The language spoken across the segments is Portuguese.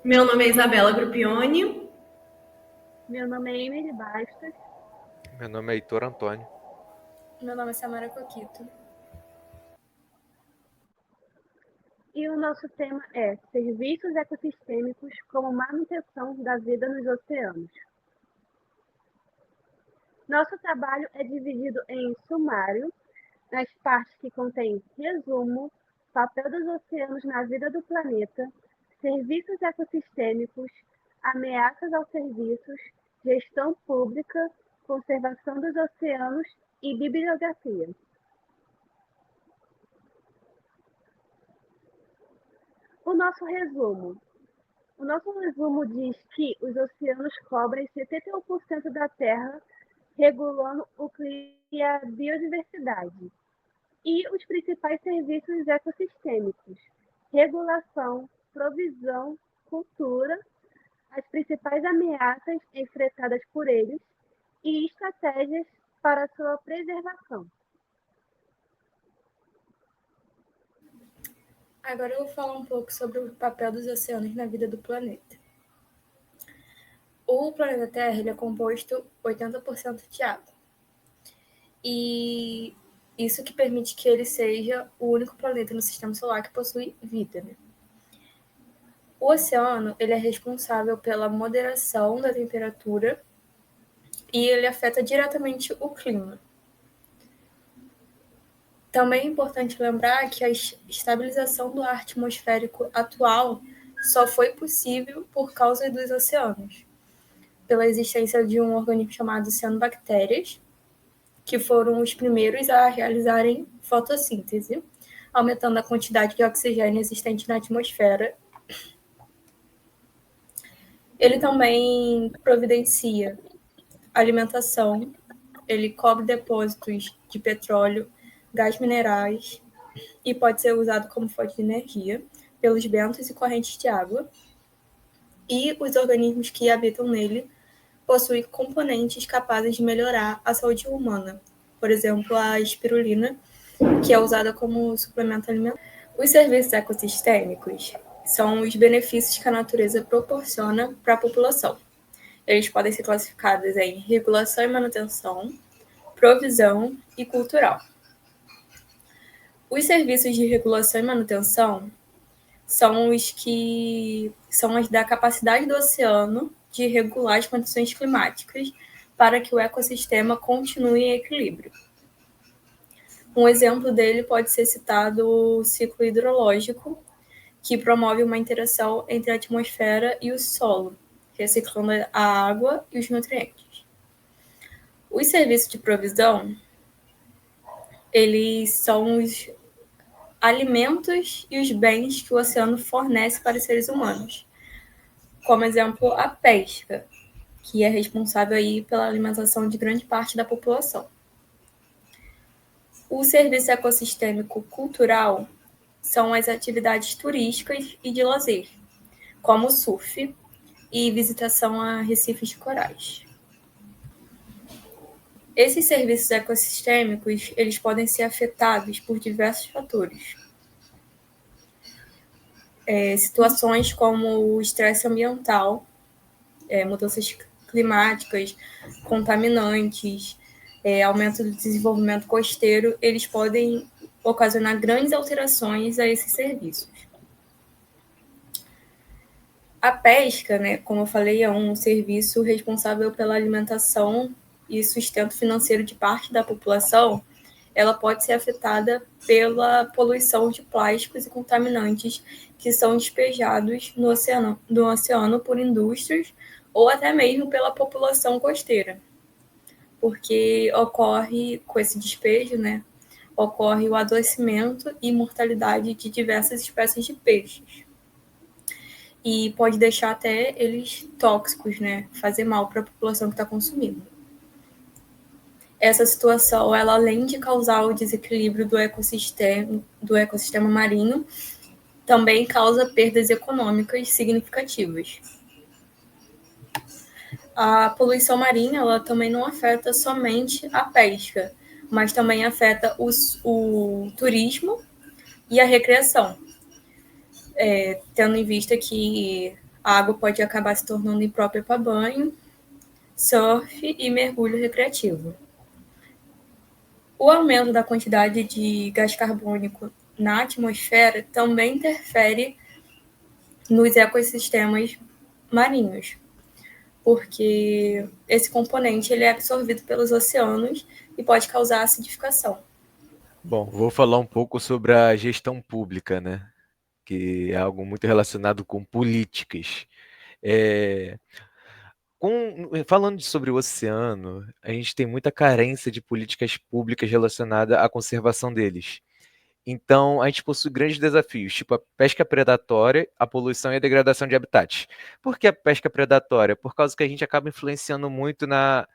Meu nome é Isabela Grupioni. Meu nome é Emily Bastos. Meu nome é Heitor Antônio. Meu nome é Samara Coquito. E o nosso tema é Serviços Ecossistêmicos como Manutenção da Vida nos Oceanos. Nosso trabalho é dividido em sumário, nas partes que contêm resumo, papel dos oceanos na vida do planeta, serviços ecossistêmicos, ameaças aos serviços, gestão pública, conservação dos oceanos e bibliografia. O nosso resumo. O nosso resumo diz que os oceanos cobrem 71% da Terra, regulando o clima e a biodiversidade. E os principais serviços ecossistêmicos: regulação, provisão, cultura, as principais ameaças enfrentadas por eles e estratégias para sua preservação. Agora eu vou falar um pouco sobre o papel dos oceanos na vida do planeta. O planeta Terra ele é composto 80% de água. E isso que permite que ele seja o único planeta no sistema solar que possui vida, né? O oceano ele é responsável pela moderação da temperatura e ele afeta diretamente o clima. Também é importante lembrar que a estabilização do ar atmosférico atual só foi possível por causa dos oceanos, pela existência de um organismo chamado cianobactérias, que foram os primeiros a realizarem fotossíntese, aumentando a quantidade de oxigênio existente na atmosfera. Ele também providencia alimentação, ele cobre depósitos de petróleo, gás minerais e pode ser usado como fonte de energia pelos ventos e correntes de água. E os organismos que habitam nele possuem componentes capazes de melhorar a saúde humana. Por exemplo, a espirulina, que é usada como suplemento alimentar. Os serviços ecossistêmicos são os benefícios que a natureza proporciona para a população. Eles podem ser classificados em regulação e manutenção, provisão e cultural. Os serviços de regulação e manutenção são as da capacidade do oceano de regular as condições climáticas para que o ecossistema continue em equilíbrio. Um exemplo dele pode ser citado o ciclo hidrológico, que promove uma interação entre a atmosfera e o solo, reciclando a água e os nutrientes. Os serviços de provisão, eles são os alimentos e os bens que o oceano fornece para os seres humanos. Como exemplo, a pesca, que é responsável aí pela alimentação de grande parte da população. O serviço ecossistêmico cultural são as atividades turísticas e de lazer, como surf e visitação a recifes de corais. Esses serviços ecossistêmicos, eles podem ser afetados por diversos fatores. Situações como o estresse ambiental, mudanças climáticas, contaminantes, aumento do desenvolvimento costeiro, eles podem ocasionar grandes alterações a esses serviços. A pesca, né, como eu falei, é um serviço responsável pela alimentação e sustento financeiro de parte da população. Ela pode ser afetada pela poluição de plásticos e contaminantes que são despejados no oceano por indústrias ou até mesmo pela população costeira. Porque ocorre, com esse despejo, né, ocorre o adoecimento e mortalidade de diversas espécies de peixes. E pode deixar até eles tóxicos, né, fazer mal para a população que está consumindo. Essa situação, ela, além de causar o desequilíbrio do ecossistema marinho, também causa perdas econômicas significativas. A poluição marinha, ela também não afeta somente a pesca, mas também afeta o turismo e a recreação, tendo em vista que A água pode acabar se tornando imprópria para banho, surf e mergulho recreativo. O aumento da quantidade de gás carbônico na atmosfera também interfere nos ecossistemas marinhos, porque esse componente ele é absorvido pelos oceanos e pode causar acidificação. Bom, vou falar um pouco sobre a gestão pública, né? Que é algo muito relacionado com políticas. Falando sobre o oceano, a gente tem muita carência de políticas públicas relacionadas à conservação deles. Então, a gente possui grandes desafios, tipo a pesca predatória, a poluição e a degradação de habitats. Por que a pesca predatória? Por causa que a gente acaba influenciando muito na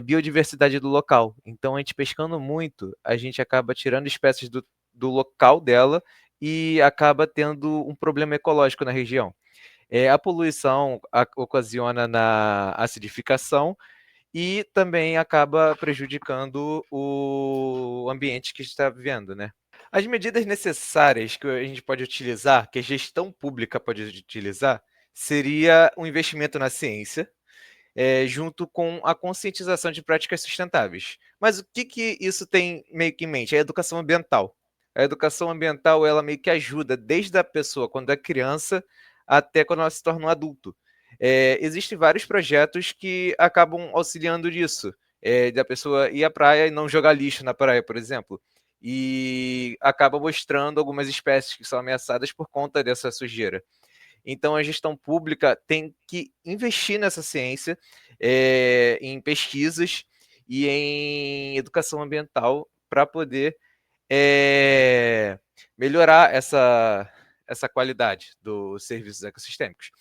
biodiversidade do local. Então, a gente pescando muito, a gente acaba tirando espécies do local dela e acaba tendo um problema ecológico na região. A poluição ocasiona na acidificação e também acaba prejudicando o ambiente que está vivendo, né? As medidas necessárias que a gente pode utilizar, que a gestão pública pode utilizar, seria um investimento na ciência, junto com a conscientização de práticas sustentáveis. Mas o que isso tem meio que em mente? É a educação ambiental. A educação ambiental, ela meio que ajuda desde a pessoa, quando é criança, até quando ela se torna um adulto. Existem vários projetos que acabam auxiliando nisso, da pessoa ir à praia e não jogar lixo na praia, por exemplo, e acaba mostrando algumas espécies que são ameaçadas por conta dessa sujeira. Então, a gestão pública tem que investir nessa ciência, em pesquisas e em educação ambiental para poder melhorar essa qualidade dos serviços ecossistêmicos.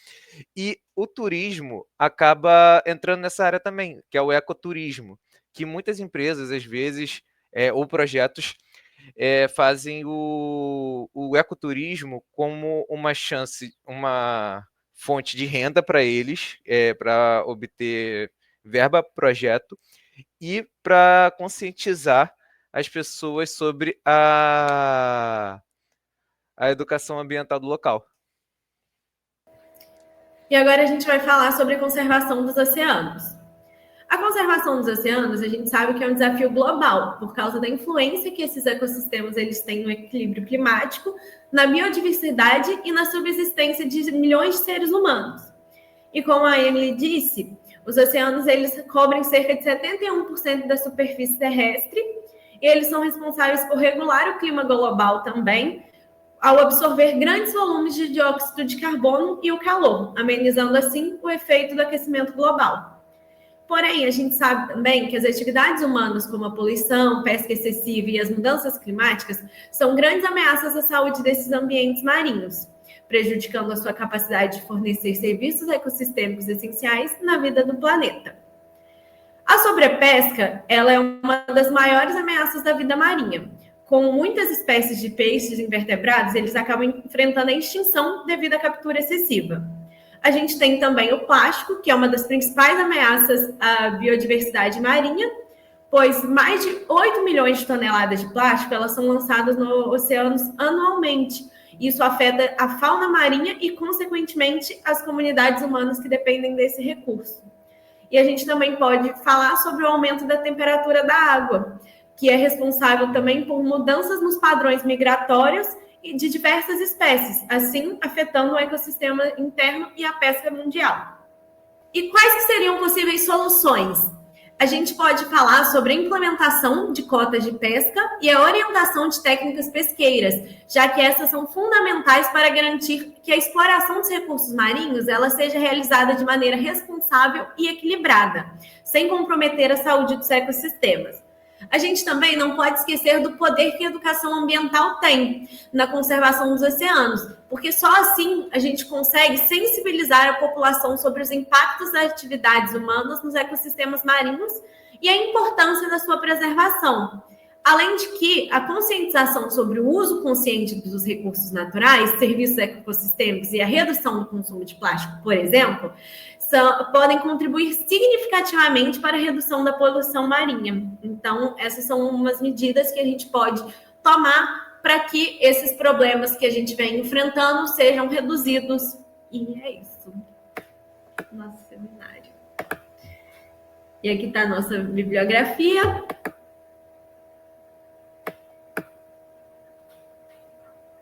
E o turismo acaba entrando nessa área também, que é o ecoturismo, que muitas empresas, às vezes, ou projetos, fazem o ecoturismo como uma chance, uma fonte de renda para eles, para obter verba projeto e para conscientizar as pessoas sobre a educação ambiental do local. E agora a gente vai falar sobre a conservação dos oceanos. A conservação dos oceanos, a gente sabe que é um desafio global, por causa da influência que esses ecossistemas eles têm no equilíbrio climático, na biodiversidade e na subsistência de milhões de seres humanos. E como a Emily disse, os oceanos eles cobrem cerca de 71% da superfície terrestre e eles são responsáveis por regular o clima global também, ao absorver grandes volumes de dióxido de carbono e o calor, amenizando assim o efeito do aquecimento global. Porém, a gente sabe também que as atividades humanas, como a poluição, pesca excessiva e as mudanças climáticas, são grandes ameaças à saúde desses ambientes marinhos, prejudicando a sua capacidade de fornecer serviços ecossistêmicos essenciais na vida do planeta. A sobrepesca, ela é uma das maiores ameaças da vida marinha. Com muitas espécies de peixes invertebrados, eles acabam enfrentando a extinção devido à captura excessiva. A gente tem também o plástico, que é uma das principais ameaças à biodiversidade marinha, pois mais de 8 milhões de toneladas de plástico elas são lançadas nos oceanos anualmente. Isso afeta a fauna marinha e, consequentemente, as comunidades humanas que dependem desse recurso. E a gente também pode falar sobre o aumento da temperatura da água, que é responsável também por mudanças nos padrões migratórios e de diversas espécies, assim afetando o ecossistema interno e a pesca mundial. E quais que seriam possíveis soluções? A gente pode falar sobre a implementação de cotas de pesca e a orientação de técnicas pesqueiras, já que essas são fundamentais para garantir que a exploração dos recursos marinhos ela seja realizada de maneira responsável e equilibrada, sem comprometer a saúde dos ecossistemas. A gente também não pode esquecer do poder que a educação ambiental tem na conservação dos oceanos, porque só assim a gente consegue sensibilizar a população sobre os impactos das atividades humanas nos ecossistemas marinhos e a importância da sua preservação. Além de que a conscientização sobre o uso consciente dos recursos naturais, serviços ecossistêmicos e a redução do consumo de plástico, por exemplo, podem contribuir significativamente para a redução da poluição marinha. Então, essas são umas medidas que a gente pode tomar para que esses problemas que a gente vem enfrentando sejam reduzidos E é isso. Nosso seminário. E aqui está a nossa bibliografia.